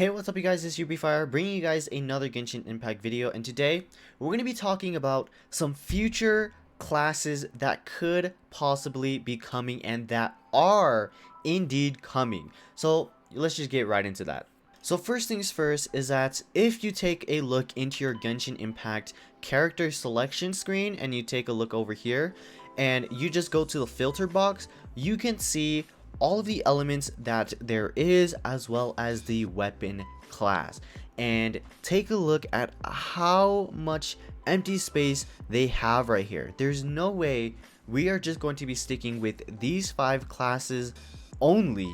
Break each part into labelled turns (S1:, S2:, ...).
S1: Hey, what's up you guys, it's UBFire bringing you guys another Genshin Impact video, and today we're going to be talking about some future classes that could possibly be coming and that are indeed coming. So let's just get right into that. So first things first is that if you take a look into your Genshin Impact character selection screen and you take a look over here and you just go to the filter box, you can see all of the elements that there is as well as the weapon class, and take a look at how much empty space they have right here. There's no way we are just going to be sticking with these 5 classes only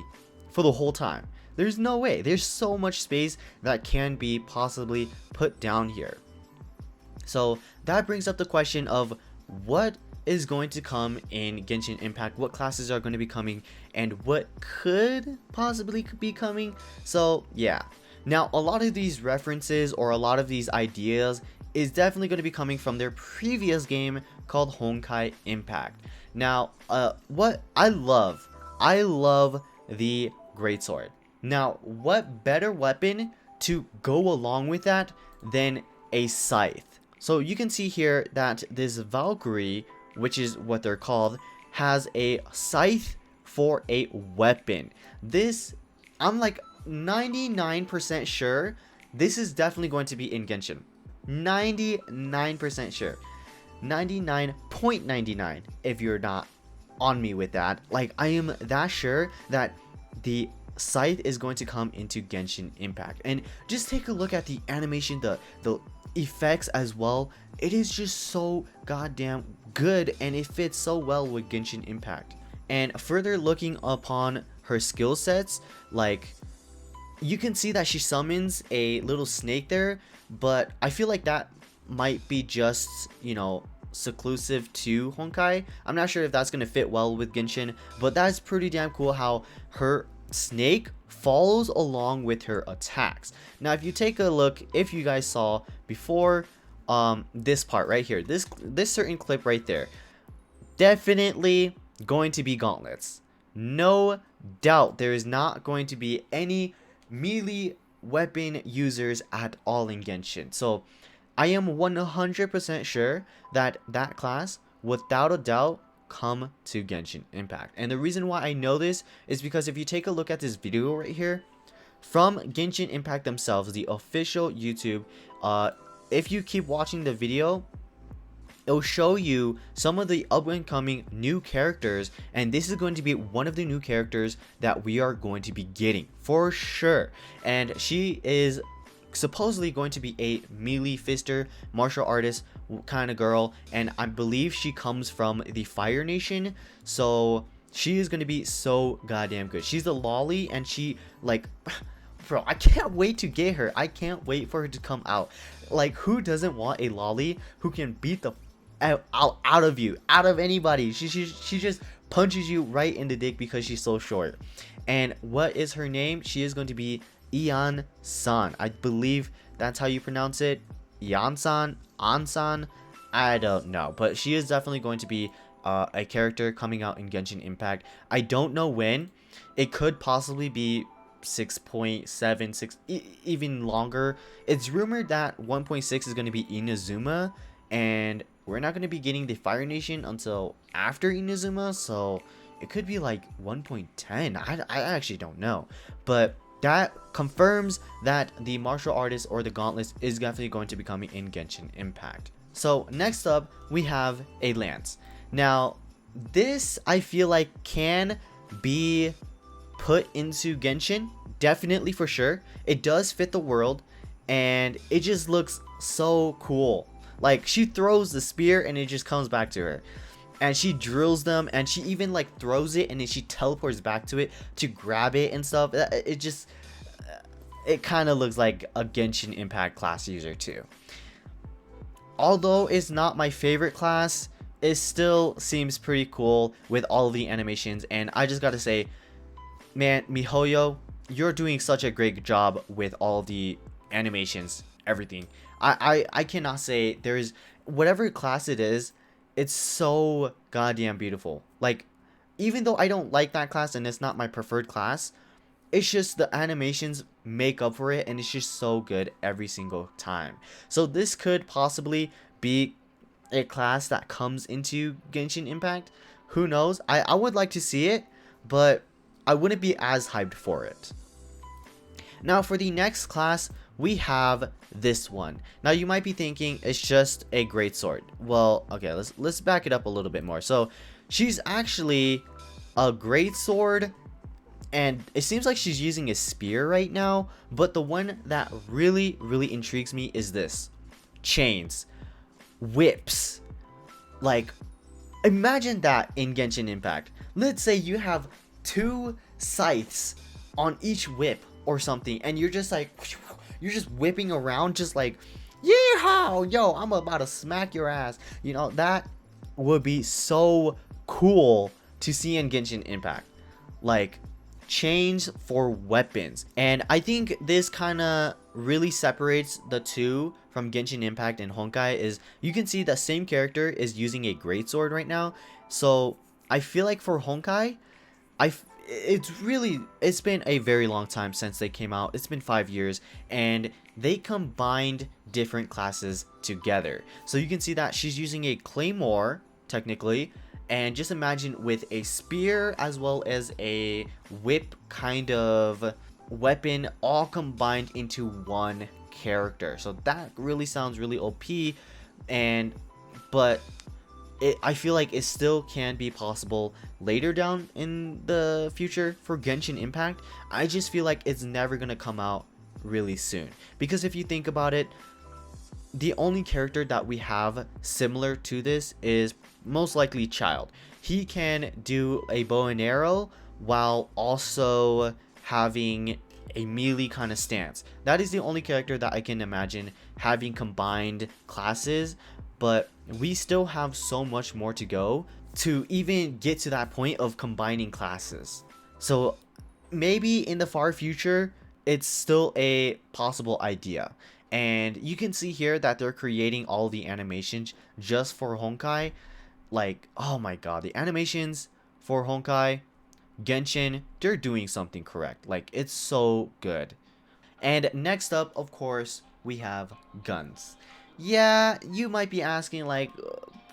S1: for the whole time. There's no way. There's so much space that can be possibly put down here. So that brings up the question of what is going to come in Genshin Impact, what classes are going to be coming, and what could possibly be coming. So yeah, now a lot of these references or a lot of these ideas is definitely going to be coming from their previous game called Honkai Impact. Now what I love the greatsword. Now what better weapon to go along with that than a scythe? So you can see here that this Valkyrie, which is what they're called, has a scythe for a weapon. This, I'm like 99% sure this is definitely going to be in Genshin. 99% sure. 99.99 if you're not on me with that. Like, I am that sure that the scythe is going to come into Genshin Impact. And just take a look at the animation, the effects as well. It is just so goddamn good, and it fits so well with Genshin Impact. And further looking upon her skill sets, like, you can see that she summons a little snake there, but I feel like that might be just, you know, exclusive to Honkai. I'm not sure if that's going to fit well with Genshin, but that's pretty damn cool how her snake follows along with her attacks. Now if you take a look, if you guys saw before, this part right here, this certain clip right there, definitely going to be gauntlets. No doubt there is not going to be any melee weapon users at all in Genshin. So I am 100% sure that that class, without a doubt, come to Genshin Impact. And the reason why I know this is because if you take a look at this video right here from Genshin Impact themselves, the official YouTube, if you keep watching the video, it'll show you some of the up and coming new characters, and this is going to be one of the new characters that we are going to be getting for sure. And she is supposedly going to be a melee fister, martial artist kind of girl, and I believe she comes from the Fire Nation, so she is going to be so goddamn good. She's a lolly, and she, like, bro, I can't wait to get her. I can't wait for her to come out. Like, who doesn't want a lolly who can beat the out of you, out of anybody? She just punches you right in the dick because she's so short. And what is her name? She is going to be Ian-san. I believe that's how you pronounce it. Ian-san, An-san, I don't know, but she is definitely going to be a character coming out in Genshin Impact. I don't know when. It could possibly be 6.76, even longer. It's rumored that 1.6 is going to be Inazuma, and we're not going to be getting the Fire Nation until after Inazuma, so it could be like 1.10. I actually don't know, but that confirms that the martial artist or the gauntlets is definitely going to be coming in Genshin Impact. So next up, we have a lance. Now, this I feel like can be put into Genshin, definitely for sure. It does fit the world, and it just looks so cool. Like, she throws the spear and it just comes back to her, and she drills them, and she even like throws it and then she teleports back to it to grab it and stuff. It just, it kind of looks like a Genshin Impact class user too. Although it's not my favorite class, it still seems pretty cool with all of the animations, and I just gotta say, man, MiHoYo, you're doing such a great job with all the animations, everything. I cannot say there is, whatever class it is, it's so goddamn beautiful. Like, even though I don't like that class and it's not my preferred class, it's just the animations make up for it, and it's just so good every single time. So this could possibly be a class that comes into Genshin Impact. Who knows? I would like to see it, but I wouldn't be as hyped for it. Now for the next class, we have this one. Now you might be thinking it's just a greatsword. Well, okay, let's back it up a little bit more. So she's actually a greatsword, and it seems like she's using a spear right now, but the one that really intrigues me is this: chains, whips. Like, imagine that in Genshin Impact. Let's say you have 2 scythes on each whip or something, and you're just like, you're just whipping around, just like, yeehaw, yo, I'm about to smack your ass. You know, that would be so cool to see in Genshin Impact. Like, chains for weapons. And I think this kind of really separates the two from Genshin Impact and Honkai. Is you can see the same character is using a greatsword right now. So I feel like for Honkai, it's been a very long time since they came out. It's been 5 years, and they combined different classes together. So you can see that she's using a claymore technically, and just imagine with a spear as well as a whip kind of weapon all combined into one character. So that really sounds really OP, but I feel like it still can be possible later down in the future for Genshin Impact. I just feel like it's never gonna come out really soon, because if you think about it, the only character that we have similar to this is most likely Child. He can do a bow and arrow while also having a melee kind of stance. That is the only character that I can imagine having combined classes, but we still have so much more to go to even get to that point of combining classes. So maybe in the far future, it's still a possible idea. And you can see here that they're creating all the animations just for Honkai. Like, oh my god, the animations for Honkai, Genshin, they're doing something correct. Like, it's so good. And next up, of course, we have guns. Yeah, you might be asking, like,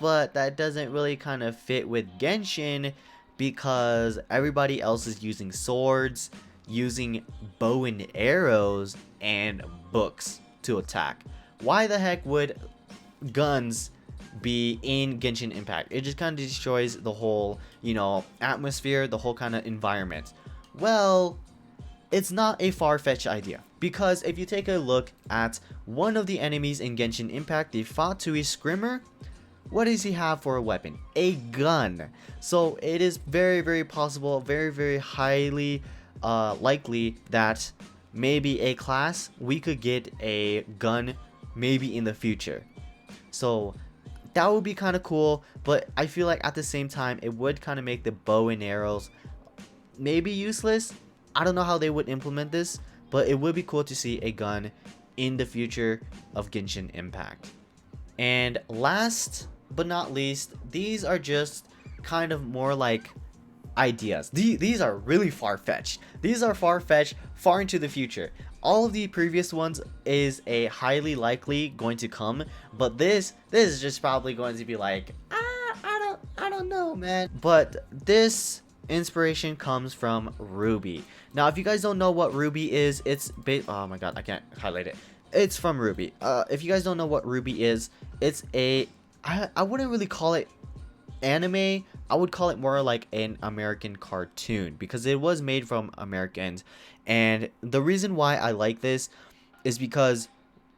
S1: but that doesn't really kind of fit with Genshin, because everybody else is using swords, using bow and arrows, and books to attack. Why the heck would guns be in Genshin Impact? It just kind of destroys the whole, atmosphere, the whole kind of environment. Well, it's not a far-fetched idea, because if you take a look at one of the enemies in Genshin Impact, the Fatui Scrimmer, what does he have for a weapon? A gun. So it is very possible, very highly likely that maybe a class we could get a gun maybe in the future. So that would be kind of cool, but I feel like at the same time it would kind of make the bow and arrows maybe useless. I don't know how they would implement this, but it would be cool to see a gun in the future of Genshin Impact. And last but not least, these are just kind of more like ideas. These are really far-fetched. These are far-fetched, far into the future. All of the previous ones is a highly likely going to come, but this is just probably going to be like, I don't know, man. But this inspiration comes from Ruby. Now, if you guys don't know what Ruby is, oh my god, I can't highlight it. It's from Ruby. If you guys don't know what Ruby is, it's I wouldn't really call it anime. I would call it more like an American cartoon, because it was made from Americans. And the reason why I like this is because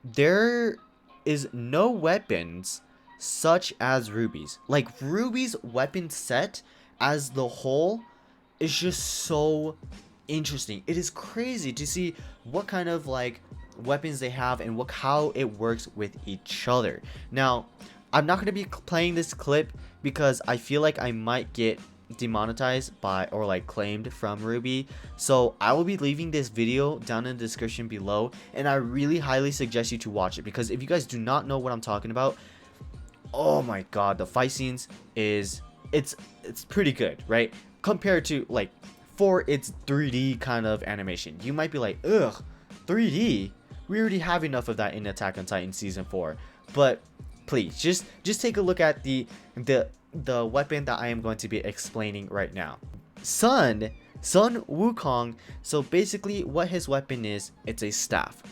S1: there is no weapons such as Ruby's. Like, Ruby's weapon set as the whole is just so interesting. It is crazy to see what kind of like weapons they have and how it works with each other. Now, I'm not going to be playing this clip because I feel like I might get demonetized by or like claimed from Ruby. So I will be leaving this video down in the description below, and I really highly suggest you to watch it, because if you guys do not know what I'm talking about, oh my god, the fight scenes it's pretty good, right? Compared to like for its 3D kind of animation. You might be like, ugh, 3D? We already have enough of that in Attack on Titan Season 4. But please, just take a look at the weapon that I am going to be explaining right now. Sun Wukong. So basically what his weapon is, it's a staff.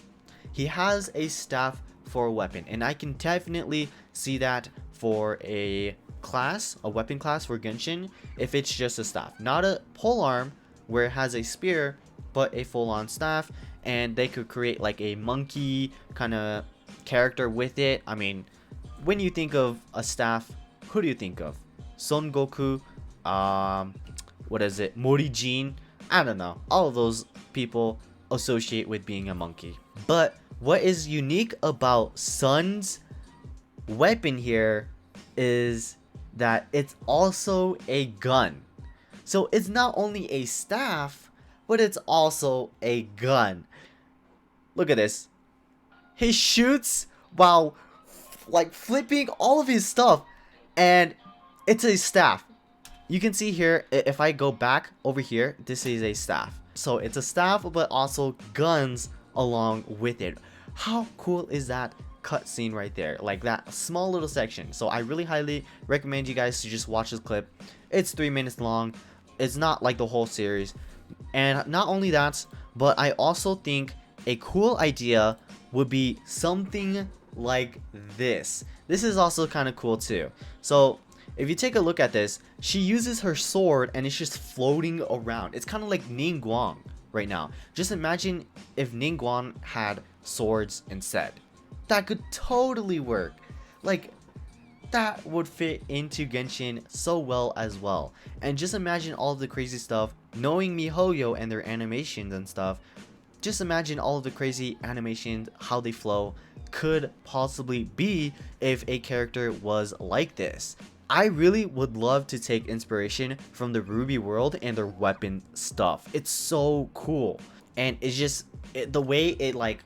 S1: He has a staff for a weapon, and I can definitely see that for a weapon class for Genshin, if it's just a staff, not a polearm where it has a spear, but a full-on staff, and they could create like a monkey kind of character with it. I mean, when you think of a staff, who do you think of? Son Goku, what is it, Morijin? I don't know, all of those people associate with being a monkey. But what is unique about Sun's weapon here is that it's also a gun. So it's not only a staff, but it's also a gun. Look at this. He shoots while like flipping all of his stuff, and it's a staff. You can see here, if I go back over here, this is a staff. So it's a staff, but also guns along with it. How cool is that cutscene right there? Like that small little section. So I really highly recommend you guys to just watch this clip. It's 3 minutes long. It's not like the whole series. And not only that, but I also think a cool idea would be something like this. This is also kind of cool too. So if you take a look at this, she uses her sword and it's just floating around. It's kind of like Ningguang right now. Just imagine if Ningguang had swords instead. That could totally work. Like, that would fit into Genshin so well as well. And just imagine all of the crazy stuff. Knowing MiHoYo and their animations and stuff, just imagine all of the crazy animations, how they flow, could possibly be if a character was like this. I really would love to take inspiration from the Ruby world and their weapon stuff. It's so cool. And it's just, the way it like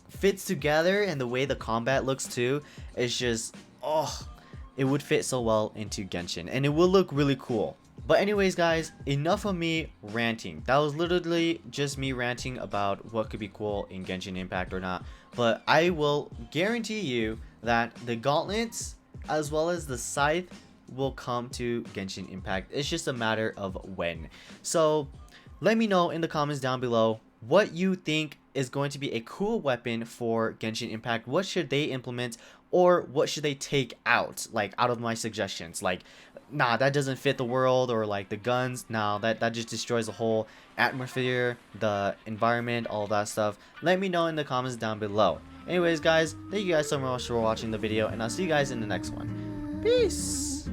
S1: fits together and the way the combat looks too, is just, oh, it would fit so well into Genshin and it will look really cool. But anyways guys, enough of me ranting. That was literally just me ranting about what could be cool in Genshin Impact or not. But I will guarantee you that the gauntlets as well as the scythe will come to Genshin Impact. It's just a matter of when. So let me know in the comments down below what you think is going to be a cool weapon for Genshin Impact. What should they implement, or what should they take out, like out of my suggestions? Like, nah, that doesn't fit the world, or like the guns, nah, that just destroys the whole atmosphere, the environment, all that stuff. Let me know in the comments down below. Anyways guys, thank you guys so much for watching the video, and I'll see you guys in the next one. Peace!